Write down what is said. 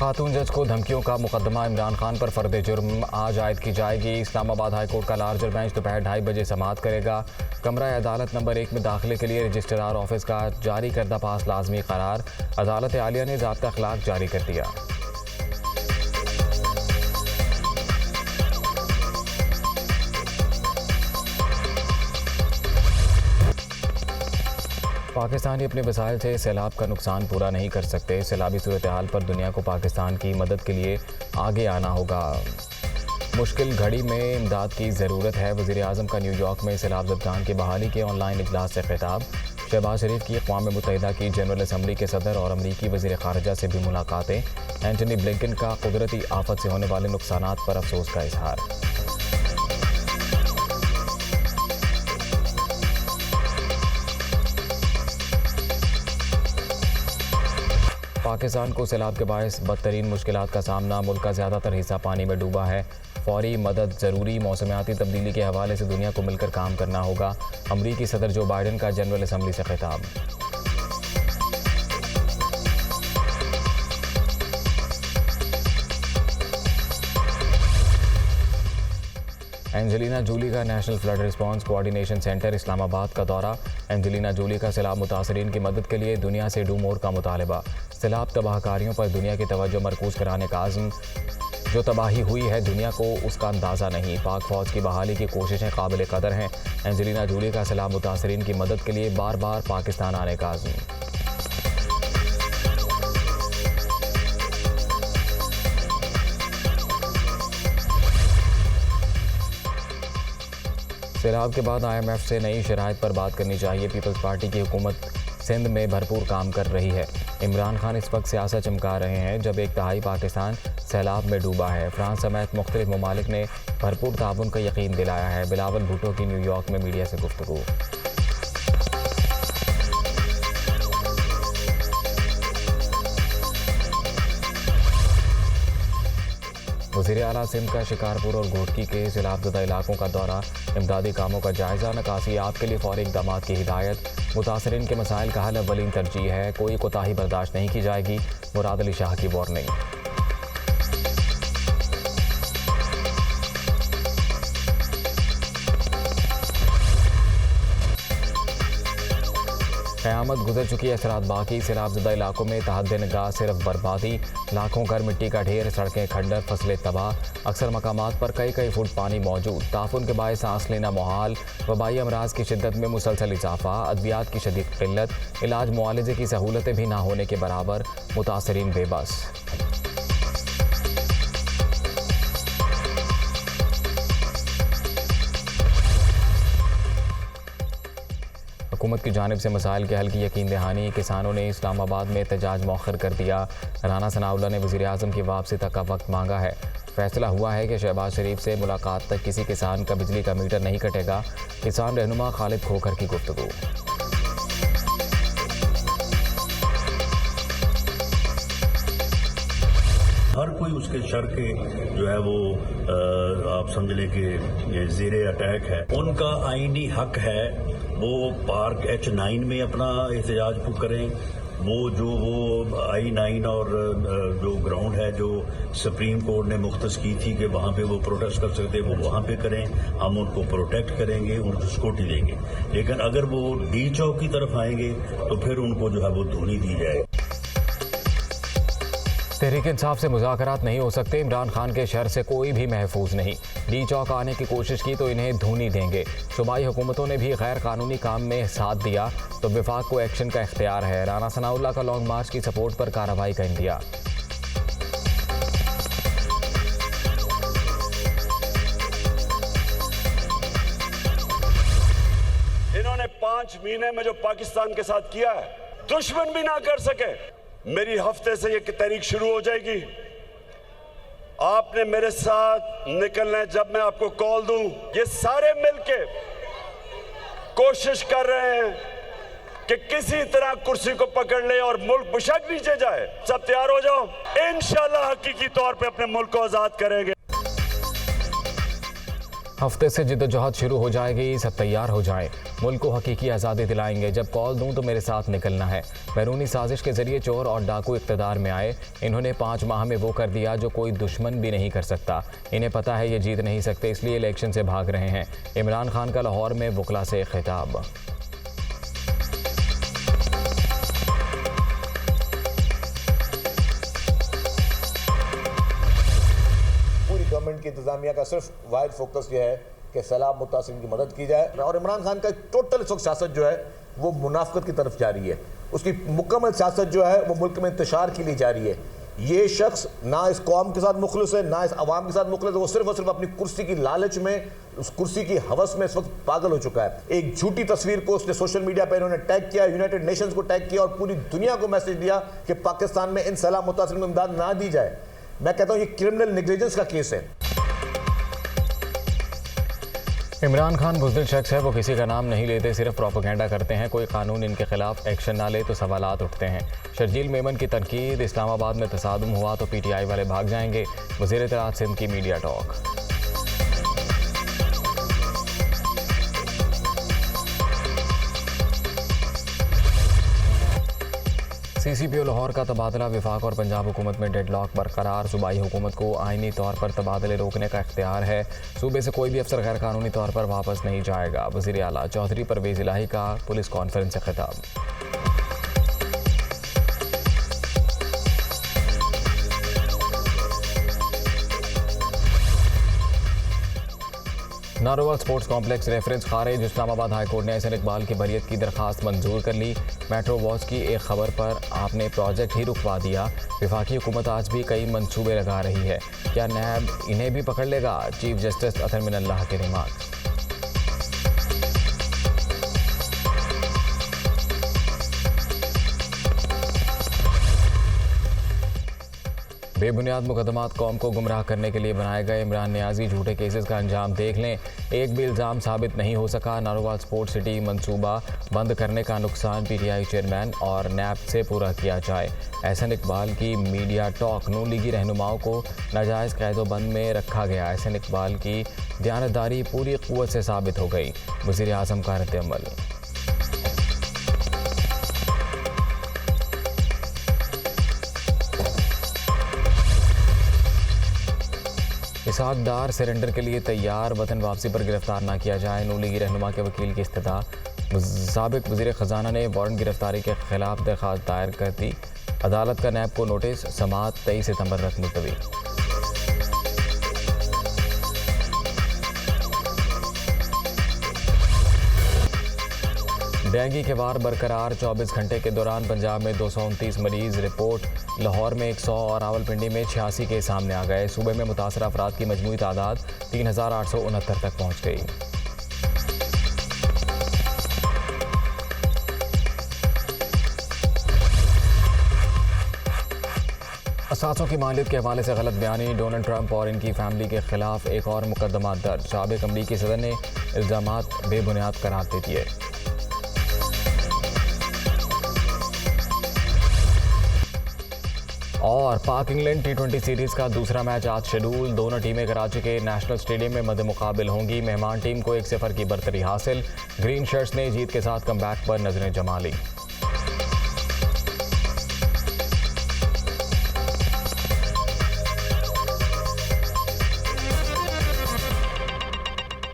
खातून जज को धमकियों का मुकदमा इमरान खान पर फर्द जुर्म आज आयद की जाएगी। इस्लामाबाद हाई कोर्ट का लार्जर बेंच दोपहर 2:30 बजे समाअत करेगा। कमरा अदालत नंबर 1 में दाखिले के लिए रजिस्ट्रार ऑफिस का जारी करदा पास लाजमी करार। अदालत आलिया ने ज़ाब्ता अखलाक जारी कर दिया। पाकिस्तानी अपने वसाइल से सैलाब का नुकसान पूरा नहीं कर सकते। सैलाबी सूरत हाल पर दुनिया को पाकिस्तान की मदद के लिए आगे आना होगा। मुश्किल घड़ी में इमदाद की ज़रूरत है। वज़ीर-ए-आज़म का न्यूयॉर्क में सैलाब ज़दगान की बहाली के ऑनलाइन इजलास से खिताब। शहबाज शरीफ की अक़वाम मुत्तहिदा की जनरल असम्बली के सदर और अमरीकी वज़ीर ख़ारिजा से भी मुलाकातें। एंटनी ब्लिंकन का कुदरती आफत से होने वाले नुकसानात पर अफसोस का इजहार। पाकिस्तान को सैलाब के बायस बदतरीन मुश्किलात का सामना। मुल्क का ज़्यादातर हिस्सा पानी में डूबा है। फौरी मदद ज़रूरी। मौसमियाती तब्दीली के हवाले से दुनिया को मिलकर काम करना होगा। अमरीकी सदर जो बाइडन का जनरल असम्बली से खिताब। एंजेलिना जूली का national flood response coordination centre Islamabad का दौरा। एंजेलिना जूली का सैलाब मुतासरीन की मदद के लिए दुनिया से डू मोर का मुतालबा। सैलाब तबाहकारियों पर दुनिया की तवज्जो मरकूज़ कराने का आज़म। जो तबाही हुई है दुनिया को उसका अंदाज़ा नहीं। पाक फ़ौज की बहाली की कोशिशें काबिल कदर हैं। एंजेलिना जूली का सैलाब मुतासरीन की मदद के लिए बार बार पाकिस्तान आने का आज़म। सैलाब के बाद IMF से नई शराइत पर बात करनी चाहिए। पीपल्स पार्टी की हुकूमत सिंध में भरपूर काम कर रही है। इमरान खान इस वक्त सियासत चमका रहे हैं जब 1/3 पाकिस्तान सैलाब में डूबा है। फ्रांस समेत मुख्तलिफ ममालिक ने भरपूर ताउन का यकीन दिलाया है। बिलावल भुट्टो की न्यूयॉर्क में मीडिया से गुफ्तगू। वज़ीर आला सिंध का शिकारपुर और घोटकी के सैलाबज़दा इलाकों का दौरा। इमदादी कामों का जायज़ा। नकासी आप के लिए फौरी इक़दाम की हिदायत। मुतासरीन के मसाइल का हल अव्वलीन तरजीह है। कोई कोताही बर्दाश्त नहीं की जाएगी। मुराद अली शाह की वार्निंग। क़यामत गुजर चुकी है, असरात बाकी। सैलाबज़दा इलाकों में तहद्दे निगाह सिर्फ बर्बादी। लाखों घर मिट्टी का ढेर, सड़कें खंडर, फसलें तबाह। अक्सर मकामात पर कई फुट पानी मौजूद। ताफुन के बायस सांस लेना मुहाल। वबाई अमराज की शिद्दत में मुसलसल इजाफा। अद्वियात की शदीद किल्लत। इलाज मुआलजे की सहूलतें भी ना होने के बराबर। मुतासरीन बेबस। हुकूमत की जानिब से मसाइल के हल की यकीन दहानी। किसानों ने इस्लामाबाद में एहतजाज मौखर कर दिया। राना सनाउल्लाह ने वज़ीर-ए-आज़म की वापसी तक का वक्त मांगा है। फैसला हुआ है कि शहबाज शरीफ से मुलाकात तक किसी किसान का बिजली का मीटर नहीं कटेगा। किसान रहनुमा खालिद खोखर की गुफ्तगू। हर कोई उसके शर के जो है वो आप समझ लें कि ज़ेरे अटैक है। उनका आईनी हक है वो पार्क H9 में अपना एहतजाज करें। वो I9 और जो ग्राउंड है जो सुप्रीम कोर्ट ने मुख्तस की थी कि वहाँ पे वो प्रोटेस्ट कर सकते वो वहाँ पे करें। हम उनको प्रोटेक्ट करेंगे, उनको सिक्योरिटी देंगे। लेकिन अगर वो डी चौक की तरफ आएंगे तो फिर उनको जो है वो धूनी दी जाएगी। तहरीक इंसाफ से मुज़ाकरात नहीं हो सकते। इमरान खान के शर से कोई भी महफूज नहीं। डी चौक आने की कोशिश की तो इन्हें धूनी देंगे। सूबाई हुकूमतों ने भी गैर कानूनी काम में साथ दिया तो विफाक को एक्शन का इख्तियार है। राना सनाउल्लाह का लॉन्ग मार्च की सपोर्ट पर कार्रवाई का इंदिया। इन्होंने 5 महीने में जो पाकिस्तान के साथ किया है दुश्मन भी ना कर सके। मेरी हफ्ते से ये तहरीक शुरू हो जाएगी। आपने मेरे साथ निकलना है। जब मैं आपको कॉल दूं, ये सारे मिलके कोशिश कर रहे हैं कि किसी तरह कुर्सी को पकड़ ले और मुल्क बेशक नीचे जाए। सब तैयार हो जाओ। इंशाल्लाह हकीकी तौर पे अपने मुल्क को आजाद करेंगे। हफ्ते से जिद्दोजहद शुरू हो जाएगी, सब तैयार हो जाएं। मुल्क को हकीकी आज़ादी दिलाएंगे। जब कॉल दूं तो मेरे साथ निकलना है। बैरूनी साजिश के जरिए चोर और डाकू इक़्तिदार में आए। इन्होंने 5 माह में वो कर दिया जो कोई दुश्मन भी नहीं कर सकता। इन्हें पता है ये जीत नहीं सकते, इसलिए इलेक्शन से भाग रहे हैं। इमरान खान का लाहौर में वकला से खिताब। गवर्नमेंट की इंतजामिया का सिर्फ वाहिद फोकस ये है कि सैलाब मुतासिरीन की मदद की जाए और इमरान खान का टोटल इस वक्त सियासत जो है वो मुनाफिकत की तरफ जा रही है। उसकी मुकम्मल सियासत जो है वो मुल्क में इंतशार के लिए जा रही है। ये शख्स ना इस कौम के साथ मुखलिस है, ना इस अवाम के साथ मुखलिस है। वो सिर्फ और सिर्फ अपनी कुर्सी की लालच में, उस कुर्सी की हवस में इस वक्त पागल हो चुका है। एक झूठी तस्वीर को उसने सोशल मीडिया पर इन्होंने टैग किया, यूनाइटेड नेशंस को टैग किया और पूरी दुनिया को मैसेज दिया कि पाकिस्तान में इन सैलाब मुतासिरीन को इमदाद ना दी जाए। मैं कहता हूँ ये क्रिमिनल नेग्लिजेंस का केस है। इमरान खान बुज़दिल शख्स है, वो किसी का नाम नहीं लेते, सिर्फ प्रोपेगेंडा करते हैं। कोई कानून इनके खिलाफ एक्शन ना ले तो सवालात उठते हैं। शर्जील मेमन की तनकीद, इस्लामाबाद में तसादुम हुआ तो PTI वाले भाग जाएंगे। वज़ीर इत्तलात सिंध की मीडिया टॉक। CCPO लाहौर का तबादला, विफाक और पंजाब हुकूमत में डेडलॉक बरकरार। सूबाई हुकूमत को आईनी तौर पर तबादले रोकने का इख्तियार है। सूबे से कोई भी अफसर गैर कानूनी तौर पर वापस नहीं जाएगा। वज़ीर आला चौधरी परवेज़ इलाही का पुलिस कॉन्फ्रेंस से खिताब। नारोवाल स्पोर्ट्स कॉम्प्लेक्स रेफरेंस खारिज। इस्लामाबाद हाई कोर्ट ने एहसन इकबाल की बरियत की दरखास्त मंजूर कर ली। मेट्रो वॉच की एक खबर पर आपने प्रोजेक्ट ही रुकवा दिया। विफाकी हुकूमत आज भी कई मंसूबे लगा रही है, क्या नैब इन्हें भी पकड़ लेगा? चीफ जस्टिस अतर मिनल्लाह के रिमार्क। बेबुनियाद मुकदमात कौम को गुमराह करने के लिए बनाए गए। इमरान नियाजी झूठे केसेस का अंजाम देख लें, एक भी इल्ज़ाम साबित नहीं हो सका। नारोवाल स्पोर्ट्स सिटी मंसूबा बंद करने का नुकसान PTI चेयरमैन और नैब से पूरा किया जाए। एहसन इकबाल की मीडिया टॉक। नून लीगी रहनुमाओं को नाजायज़ कैदोबंद में रखा गया। एहसन इकबाल की दयानतदारी पूरी क़ुव्वत से साबित हो गई। वज़ीर आज़म का रद्द-ए-अमल। इसहाक डार सरेंडर के लिए तैयार, वतन वापसी पर गिरफ्तार ना किया जाए। नून लीगी रहनुमा के वकील की इस्तदा। साबिक वज़ीर ख़जाना ने वारंट गिरफ्तारी के खिलाफ दरख्वास्त दायर कर दी। अदालत का नैब को नोटिस। समाअत 23 सितंबर तक मुलतवी। डेंगू के वार बरकरार। 24 घंटे के दौरान पंजाब में 229 मरीज रिपोर्ट। लाहौर में 100 और रावलपिंडी में 86 केस सामने आ गए। सूबे में मुतासर अफराद की मजमूई तादाद 3869 तक पहुँच गई। असासों की मालियत के हवाले से गलत बयानी। डोनाल्ड ट्रंप और इनकी फैमिली के खिलाफ एक और मुकदमा दर्ज। साबिक अमरीकी सदर ने इल्ज़ामात बेबुनियाद करार दे दिए। और पाक इंग्लैंड T20 सीरीज़ का दूसरा मैच आज शेड्यूल। दोनों टीमें कराची के नेशनल स्टेडियम में मद्दे मुकाबिल होंगी। मेहमान टीम को 1-0 की बरतरी हासिल। ग्रीन शर्ट्स ने जीत के साथ कमबैक पर नजरें जमा ली।